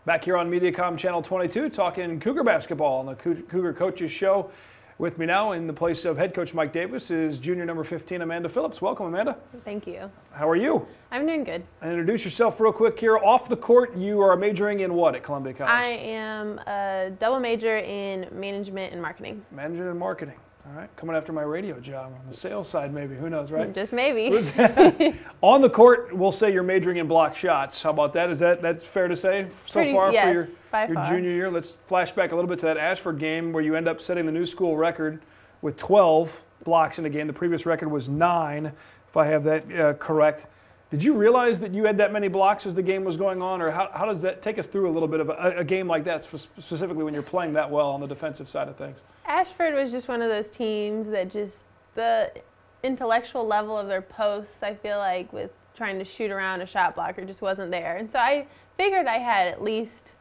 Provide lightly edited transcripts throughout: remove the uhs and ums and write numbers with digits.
Back here on Mediacom Channel 22, talking Cougar basketball on the Cougar Coaches Show. With me now in the place of head coach Mike Davis is junior number 15, Amanda Phillips. Welcome, Amanda. Thank you. How are you? I'm doing good. And introduce yourself real quick here. Off the court, you are majoring in what at Columbia College? I am a double major in management and marketing. Management and marketing. All right, coming after my radio job on the sales side, maybe. Who knows, right? Just maybe. On the court, we'll say you're majoring in block shots. How about that? That's fair to say so far yes, for your junior year? Let's flash back a little bit to that Ashford game where you end up setting the new school record with 12 blocks in a game. The previous record was 9, if I have that correct. Did you realize that you had that many blocks as the game was going on, or how does that take us through a little bit of a game like that, specifically when you're playing that well on the defensive side of things? Ashford was just one of those teams that just the intellectual level of their posts, I feel like, with trying to shoot around a shot blocker just wasn't there. And so I figured I had at least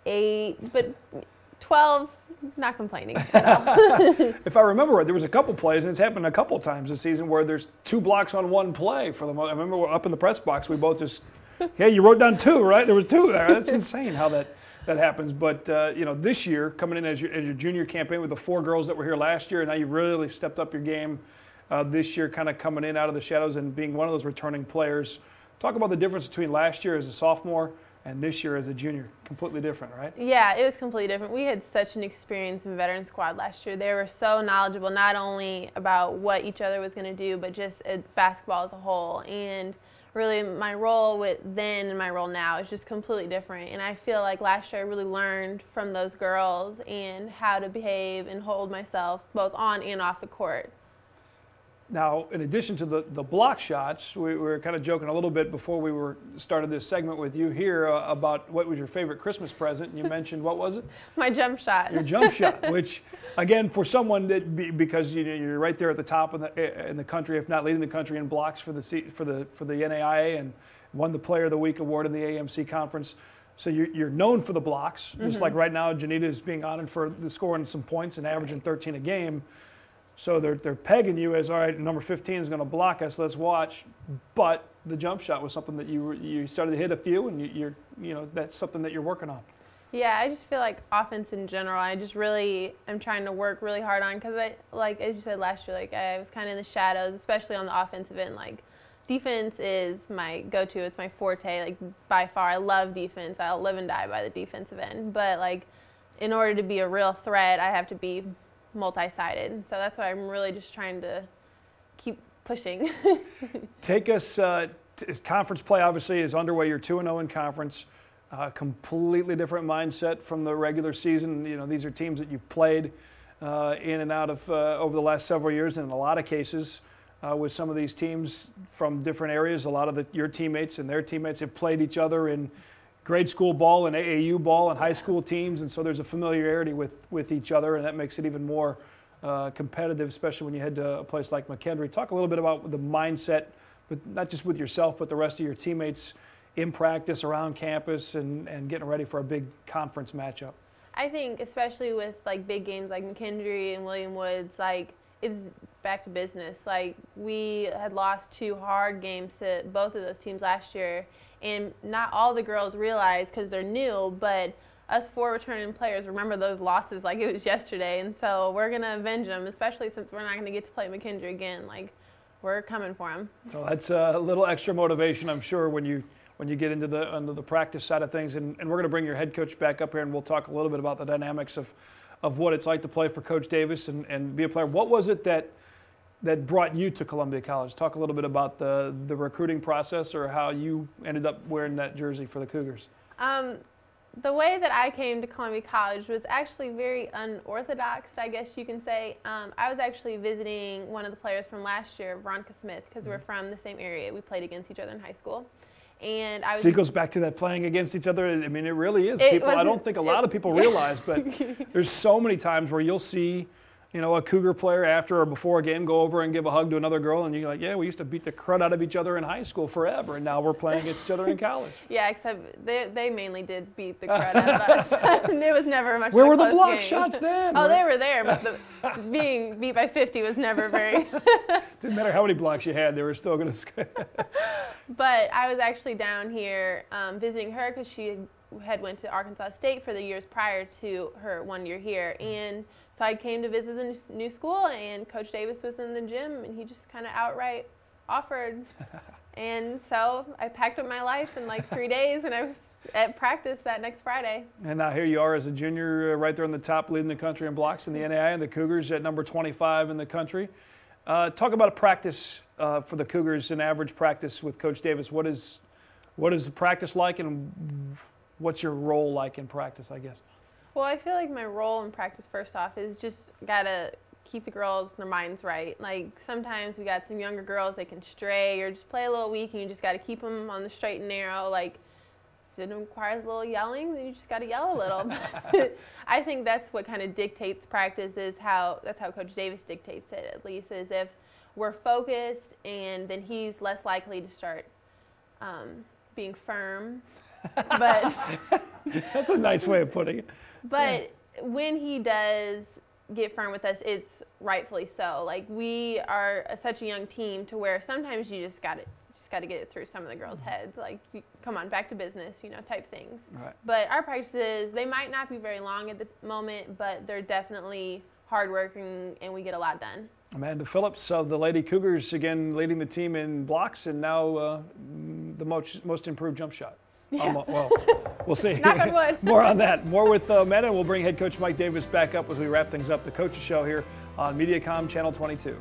8, but 12, not complaining at all. If I remember right, there was a couple plays, and it's happened a couple times this season, where there's 2 blocks on 1 play. I remember up in the press box, we both just, yeah, you wrote down 2, right? There was 2 there. That's insane how that happens. But this year, coming in as your junior campaign with the 4 girls that were here last year, and now you've really stepped up your game this year, kind of coming in out of the shadows and being one of those returning players. Talk about the difference between last year as a sophomore and this year as a junior. Completely different, right? Yeah, it was completely different. We had such an experienced and veteran squad last year. They were so knowledgeable, not only about what each other was going to do, but just basketball as a whole. And really, my role with then and my role now is just completely different. And I feel like last year I really learned from those girls and how to behave and hold myself both on and off the court. Now, in addition to the block shots, we were kind of joking a little bit before we started this segment with you here about what was your favorite Christmas present. And you mentioned, what was it? My jump shot. Your jump shot, which, again, for someone that because you're right there at the top in the country, if not leading the country in blocks for the NAIA, and won the Player of the Week award in the AMC conference. So you're known for the blocks, just like right now Janita is being honored for scoring some points and averaging 13 a game. So they're pegging you as, all right, number 15 is going to block us, let's watch. But the jump shot was something that you started to hit a few, and that's something that you're working on. Yeah, I just feel like offense in general, I'm trying to work really hard on, because as you said last year, I was kind of in the shadows, especially on the offensive end. Defense is my go-to, it's my forte, by far. I love defense. I'll live and die by the defensive end. But in order to be a real threat, I have to be multi-sided. So that's why I'm really just trying to keep pushing. Take us, conference play obviously is underway. You're 2-0 in conference. Completely different mindset from the regular season. These are teams that you've played in and out of over the last several years, and in a lot of cases with some of these teams from different areas, a lot of your teammates and their teammates have played each other in grade school ball and AAU ball and high school teams, and so there's a familiarity with each other, and that makes it even more competitive, especially when you head to a place like McKendree. Talk a little bit about the mindset, but not just with yourself, but the rest of your teammates in practice, around campus, and getting ready for a big conference matchup. I think especially with big games like McKendree and William Woods, it's back to business. We had lost 2 hard games to both of those teams last year, and not all the girls realize because they're new, but us 4 returning players remember those losses like it was yesterday, and so we're going to avenge them, especially since we're not going to get to play McKendree again. We're coming for them. So that's a little extra motivation, I'm sure, when you get into the practice side of things, and we're going to bring your head coach back up here, and we'll talk a little bit about the dynamics of what it's like to play for Coach Davis and be a player. What was it that brought you to Columbia College? Talk a little bit about the recruiting process, or how you ended up wearing that jersey for the Cougars. The way that I came to Columbia College was actually very unorthodox, I guess you can say. I was actually visiting one of the players from last year, Veronica Smith, because we're from the same area. We played against each other in high school. And so it goes back to that playing against each other. I mean, it really is. I don't think a lot of people realize, but there's so many times where you'll see a Cougar player after or before a game go over and give a hug to another girl, and you're like, yeah, we used to beat the crud out of each other in high school forever, and now we're playing against each other in college. Yeah, except they mainly did beat the crud out of us. It was never much. Where were the block game. shots then? Oh, they were there, but being beat by 50 was never very. Didn't matter how many blocks you had, they were still going to score. But I was actually down here visiting her because she had went to Arkansas State for the years prior to her 1 year here. And so I came to visit the new school, and Coach Davis was in the gym, and he just kind of outright offered. And so I packed up my life in like 3 days, and I was at practice that next Friday. And now here you are as a junior, right there on the top, leading the country in blocks in the NAIA, and the Cougars at number 25 in the country. Talk about a practice for the Cougars, an average practice with Coach Davis. What is the practice like, and what's your role like in practice, I guess? Well, I feel like my role in practice, first off, is just gotta keep the girls, their minds right. Like, sometimes we got some younger girls, they can stray or just play a little weak, and you just gotta keep them on the straight and narrow. Like, if it requires a little yelling, then you just gotta yell a little. I think that's what kind of dictates practice, that's how Coach Davis dictates it, at least, is if we're focused, and then he's less likely to start being firm. But that's a nice way of putting it. But when he does get firm with us, it's rightfully so. Like, we are such a young team to where sometimes you just got to get it through some of the girls' heads. Like, come on, back to business, type things. Right. But our practices, they might not be very long at the moment, but they're definitely hardworking, and we get a lot done. Amanda Phillips of the Lady Cougars, again leading the team in blocks, and now the most improved jump shot. Yeah. Well, we'll see. Knock on wood. More on that. More with Amanda. We'll bring head coach Mike Davis back up as we wrap things up. The Coaches Show here on Mediacom Channel 22.